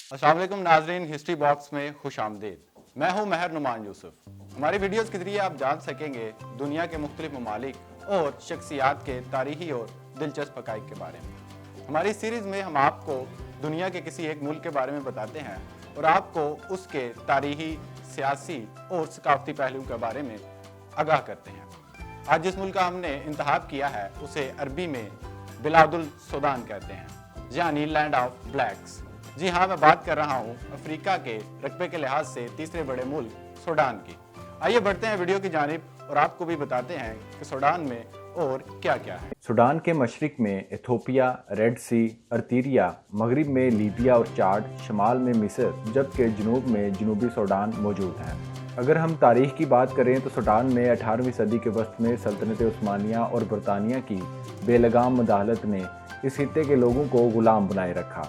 अस्सलाम वालेकुम नाजरीन, हिस्ट्री बॉक्स में खुश आमदीद। मैं हूँ महर नुमान यूसुफ। हमारी वीडियोस के जरिए आप जान सकेंगे दुनिया के मुख्तलिफ ममालिक और शख्सियात के तारीखी और दिलचस्प हक़ाइक़ के बारे में। हमारी सीरीज़ में हम आपको दुनिया के किसी एक मुल्क के बारे में बताते हैं और आपको उसके तारीखी, सियासी और सकाफती पहलू के बारे में आगाह करते हैं। आज जिस मुल्क का हमने इंतखाब किया है उसे अरबी में बिलादुल सूडान कहते हैं, यानी लैंड ऑफ ब्लैक्स। जी हाँ, मैं बात कर रहा हूँ अफ्रीका के रकबे के लिहाज से तीसरे बड़े मुल्क सूडान की। आइए बढ़ते हैं वीडियो की जानिब और आपको भी बताते हैं कि सूडान में और क्या क्या है। सूडान के मशरिक में एथोपिया, रेड सी, अर्तीरिया, मगरिब में लीबिया और चाड, शमाल में मिस्र, जबकि जनूब में जनूबी सूडान मौजूद हैं। अगर हम तारीख की बात करें तो सूडान में 18वीं सदी के वस्त में सल्तनत उस्मानिया और बरतानिया की बेलगाम मदाखलत ने इस खित्ते के लोगों को गुलाम बनाए रखा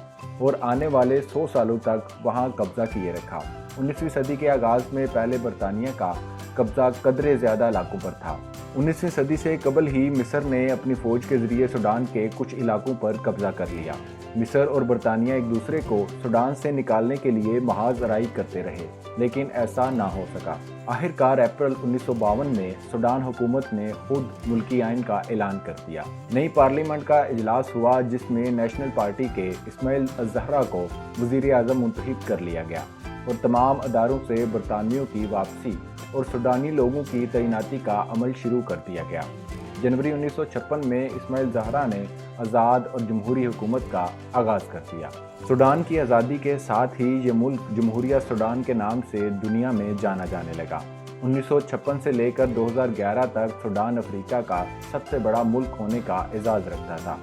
और आने वाले 100 सालों तक वहां कब्जा किए रखा। 19वीं सदी के आगाज़ में पहले बरतानिया का कब्जा कदरे ज़्यादा इलाकों पर था। 19वीं सदी से कबल ही मिस्र ने अपनी फ़ौज के ज़रिए सूडान के कुछ इलाकों पर कब्जा कर लिया। मिस्र और बरतानिया एक दूसरे को सूडान से निकालने के लिए महाज आराई करते रहे, लेकिन ऐसा ना हो सका। आखिरकार अप्रैल 1952 में सूडान हुकूमत ने खुद मुल्की आइन का ऐलान कर दिया। नई पार्लियामेंट का इजलास हुआ जिसमें नेशनल पार्टी के इस्माइल अज़हरा को वज़ीर आज़म मुंतखब कर लिया गया और तमाम अदारों से बरतानियों की वापसी और सूडानी लोगों की तैनाती का अमल शुरू कर दिया गया। जनवरी 1956 में इस्माइल ज़हरा ने आज़ाद और जमहूरी हुकूमत का आगाज़ कर दिया। सूडान की आज़ादी के साथ ही ये मुल्क जमहूरिया सूडान के नाम से दुनिया में जाना जाने लगा। 1956 से लेकर 2011 तक सूडान अफ्रीका का सबसे बड़ा मुल्क होने का एजाज़ रखता था।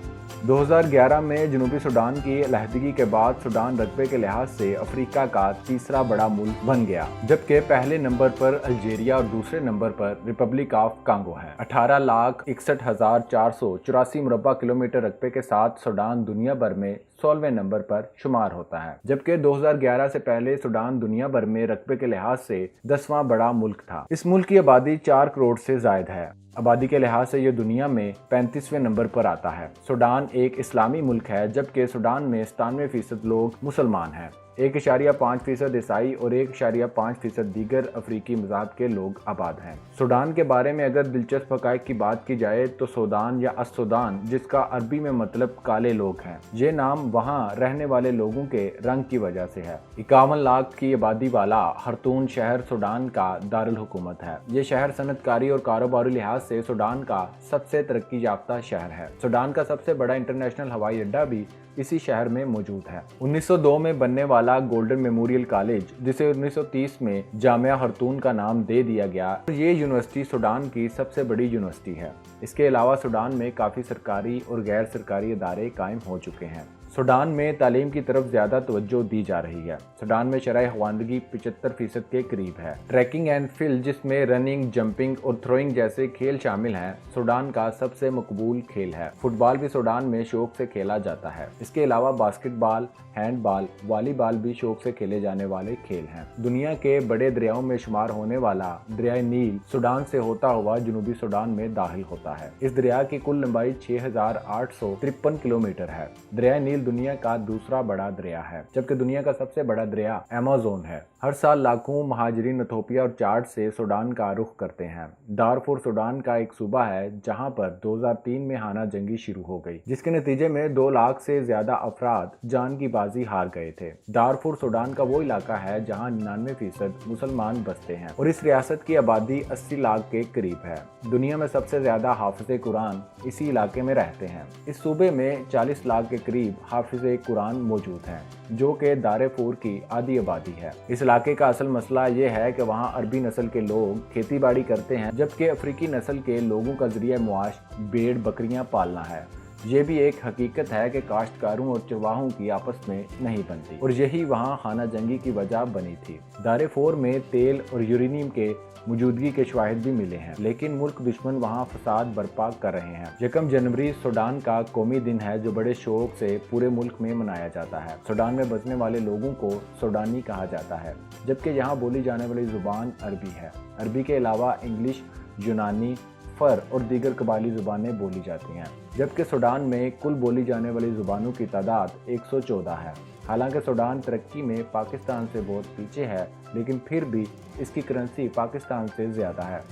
2011 में जनूबी सूडान की अलहदगी के बाद सूडान रकबे के लिहाज से अफ्रीका का तीसरा बड़ा मुल्क बन गया, जबकि पहले नंबर पर अल्जीरिया और दूसरे नंबर पर रिपब्लिक ऑफ कांगो है। 18,61,484 मुरब्बा किलोमीटर रकबे के साथ सूडान दुनिया भर में 16वें नंबर पर शुमार होता है, जबकि 2011 से पहले सूडान दुनिया भर में रकबे के लिहाज से 10वां बड़ा मुल्क था। इस मुल्क की आबादी 4 करोड़ से जायद है। आबादी के लिहाज से ये दुनिया में 35वें नंबर पर आता है। सूडान एक इस्लामी मुल्क है, जबकि सूडान में 97% लोग मुसलमान हैं। 1.5% ईसाई और 1.5% दीगर अफ्रीकी मज़हब के लोग आबाद हैं। सूडान के बारे में अगर दिलचस्प हक़ाइक़ की बात की जाए तो सूडान या अस्सूदान, जिसका अरबी में मतलब काले लोग हैं, ये नाम वहाँ रहने वाले लोगों के रंग की वजह से है। 51 लाख की आबादी वाला खर्तून शहर सूडान का दारुल हुकूमत है। ये शहर सनतकारी और कारोबारी लिहाज से सूडान का सबसे तरक्की याफ्ता शहर है। सूडान का सबसे बड़ा इंटरनेशनल हवाई अड्डा भी इसी शहर में मौजूद है। 1902 में बनने वाला गोल्डन मेमोरियल कॉलेज, जिसे 1930 में जामिया खर्तून का नाम दे दिया गया, ये यूनिवर्सिटी सूडान की सबसे बड़ी यूनिवर्सिटी है। इसके अलावा सूडान में काफ़ी सरकारी और गैर सरकारी इदारे कायम हो चुके हैं। सूडान में तालीम की तरफ ज़्यादा तवज्जो दी जा रही है। सूडान में शरह ख़वानदगी 75% के करीब है। ट्रैकिंग एंड फील्ड, जिसमें रनिंग, जंपिंग और थ्रोइंग जैसे खेल शामिल हैं, सूडान का सबसे मकबूल खेल है। फुटबॉल भी सूडान में शौक से खेला जाता है। इसके अलावा बास्केटबॉल, हैंडबॉल, वॉलीबॉल भी शौक से खेले जाने वाले खेल हैं। दुनिया के बड़े दरियाओं में शुमार होने वाला दरिया नील सूडान से होता हुआ जनूबी सूडान में दाखिल होता है। इस दरिया की कुल लंबाई 6,853 किलोमीटर है। दरिया नील दुनिया का दूसरा बड़ा दरिया है, जबकि दुनिया का सबसे बड़ा दरिया अमेज़न है। हर साल लाखों महाजरीन इथोपिया और चाड से सूडान का रुख करते हैं। दारफुर सूडान का एक सूबा है जहां पर 2003 में हाना जंगी शुरू हो गई, जिसके नतीजे में 2 लाख से ज्यादा अफराद जान की बाजी हार गए थे। दारफुर सूडान का वो इलाका है जहां 99% मुसलमान बसते हैं और इस रियासत की आबादी 80 लाख के करीब है। दुनिया में सबसे ज्यादा हाफिज़े कुरान इसी इलाके में रहते हैं। इस सूबे में 40 लाख के करीब हाफिज़े कुरान मौजूद हैं, जो कि दारफुर की आधी आबादी है। इस इलाके का असल मसला ये है कि वहाँ अरबी नस्ल के लोग खेती बाड़ी करते हैं, जबकि अफ्रीकी नस्ल के लोगों का जरिया मुआश भेड़ बकरियां पालना है। ये भी एक हकीकत है कि काश्तकारों और चरवाहों की आपस में नहीं बनती और यही वहाँ खाना जंगी की वजह बनी थी। दारफुर में तेल और यूरेनियम के मौजूदगी के शवाहिद भी मिले हैं, लेकिन मुल्क दुश्मन वहाँ फसाद बर्पा कर रहे हैं। 1 जनवरी सूडान का कौमी दिन है, जो बड़े शौक से पूरे मुल्क में मनाया जाता है। सूडान में बसने वाले लोगों को सूडानी कहा जाता है, जबकि यहाँ बोली जाने वाली जुबान अरबी है। अरबी के अलावा इंग्लिश, यूनानी, फर और दीगर कबायली ज़ुबानें बोली जाती हैं, जबकि सूडान में कुल बोली जाने वाली ज़ुबानों की तादाद 114 है। हालांकि सूडान तरक्की में पाकिस्तान से बहुत पीछे है, लेकिन फिर भी इसकी करेंसी पाकिस्तान से ज़्यादा है।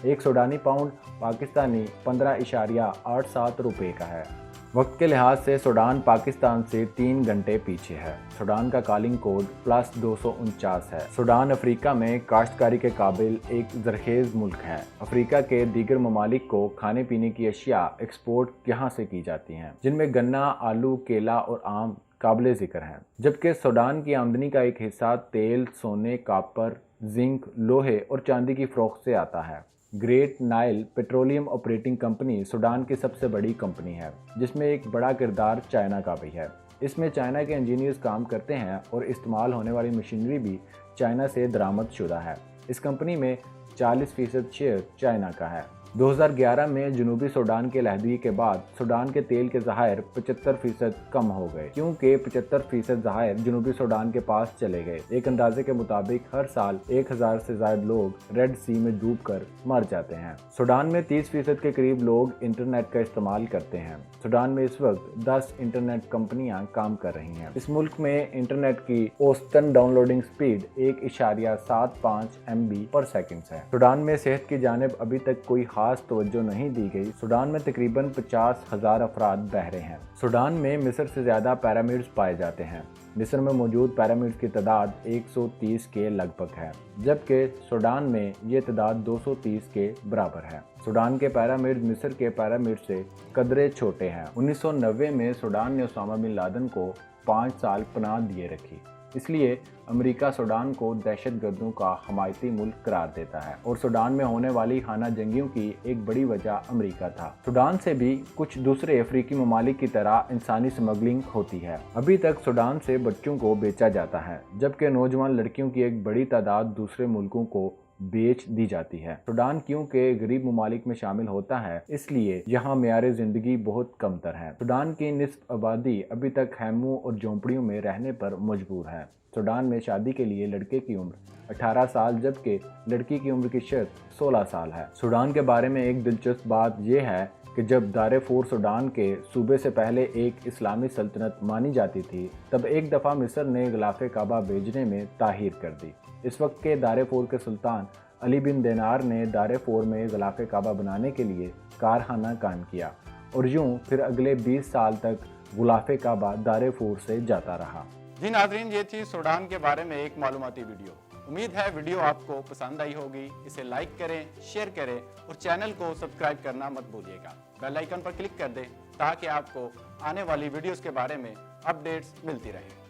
एक सूडानी पाउंड पाकिस्तानी 15.87 रुपये का है। वक्त के लिहाज से सूडान पाकिस्तान से 3 घंटे पीछे है। सूडान का कॉलिंग कोड +249 है। सूडान अफ्रीका में काश्तकारी के काबिल एक जरखेज़ मुल्क है। अफ्रीका के दीगर ममालिक को खाने पीने की अशिया एक्सपोर्ट यहाँ से की जाती हैं, जिनमें गन्ना, आलू, केला और आम काबिल ज़िक्र हैं। जबकि सूडान की आमदनी का एक हिस्सा तेल, सोने, कॉपर, जिंक, लोहे और चांदी की फरोख्त से आता है। Great Nile petroleum operating company Sudan की सबसे बड़ी कंपनी है, जिसमें एक बड़ा किरदार चाइना का भी है। इसमें चाइना के इंजीनियर्स काम करते हैं और इस्तेमाल होने वाली मशीनरी भी चाइना से दरामद शुदा है। इस कंपनी में 40% शेयर चाइना का है। 2011 में जनूबी सूडान के अलहदगी के बाद सूडान के तेल के ज़खायर 75% कम हो गए, क्योंकि 75% ज़खायर जनूबी सूडान के पास चले गए। एक अंदाजे के मुताबिक हर साल 1000 से ज़ायद लोग रेड सी में डूबकर मर जाते हैं। सूडान में 30% के करीब लोग इंटरनेट का इस्तेमाल करते हैं। सूडान में इस वक्त 10 इंटरनेट कंपनियां काम कर रही हैं। इस मुल्क में इंटरनेट की औसतन डाउनलोडिंग स्पीड 1.75 MB पर सेकंड है। सूडान में सेहत की जानिब अभी तक कोई खास तवज्जो नहीं दी गई। सूडान में तकरीबन 50,000 अफराद बहरे हैं। सूडान में मिस्र से ज़्यादा पैरामिड्स पाए जाते हैं। मिस्र में मौजूद पैरामिड्स की तादाद 130 के लगभग है, जबकि सूडान में ये तादाद 230 के बराबर है। सूडान के पैरामिड मिस्र के पैरामिड से कदरे छोटे हैं। 1990 में सूडान ने उसामा बिन लादेन को 5 साल पनाह दिए रखी। इसलिए अमेरिका सूडान को दहशतगर्दों का हमायती मुल्क करार देता है और सूडान में होने वाली खाना जंगियों की एक बड़ी वजह अमेरिका था। सूडान से भी कुछ दूसरे अफ्रीकी ममालिक की तरह इंसानी स्मगलिंग होती है। अभी तक सूडान से बच्चों को बेचा जाता है, जबकि नौजवान लड़कियों की एक बड़ी तादाद दूसरे मुल्कों को बेच दी जाती है। सूडान क्योंकि गरीब ममालिक में शामिल होता है, इसलिए यहाँ मेयार ज़िंदगी बहुत कमतर है। सूडान की निस्फ आबादी अभी तक खैमों और झोंपड़ियों में रहने पर मजबूर है। सूडान में शादी के लिए लड़के की उम्र 18 साल जबकि लड़की की उम्र की शर्त 16 साल है। सूडान के बारे में एक दिलचस्प बात यह है कि जब दारेफूर सूडान के सूबे से पहले एक इस्लामी सल्तनत मानी जाती थी, तब एक दफ़ा मिस्र ने गिलाफ़े काबा भेजने में ताहीर कर दी। इस वक्त के दारेफूर के सुल्तान अली बिन दिनार ने दारेफूर में गिलाफ़े काबा बनाने के लिए कारखाना कायम किया और यूं फिर अगले 20 साल तक गिलाफ़े काबा दारेफूर से जाता रहा। जी नाज़रीन, ये थी सूडान के बारे में एक मालूमाती वीडियो। उम्मीद है वीडियो आपको पसंद आई होगी। इसे लाइक करें, शेयर करें और चैनल को सब्सक्राइब करना मत भूलिएगा। बेल आइकन पर क्लिक कर दें ताकि आपको आने वाली वीडियोस के बारे में अपडेट्स मिलती रहें।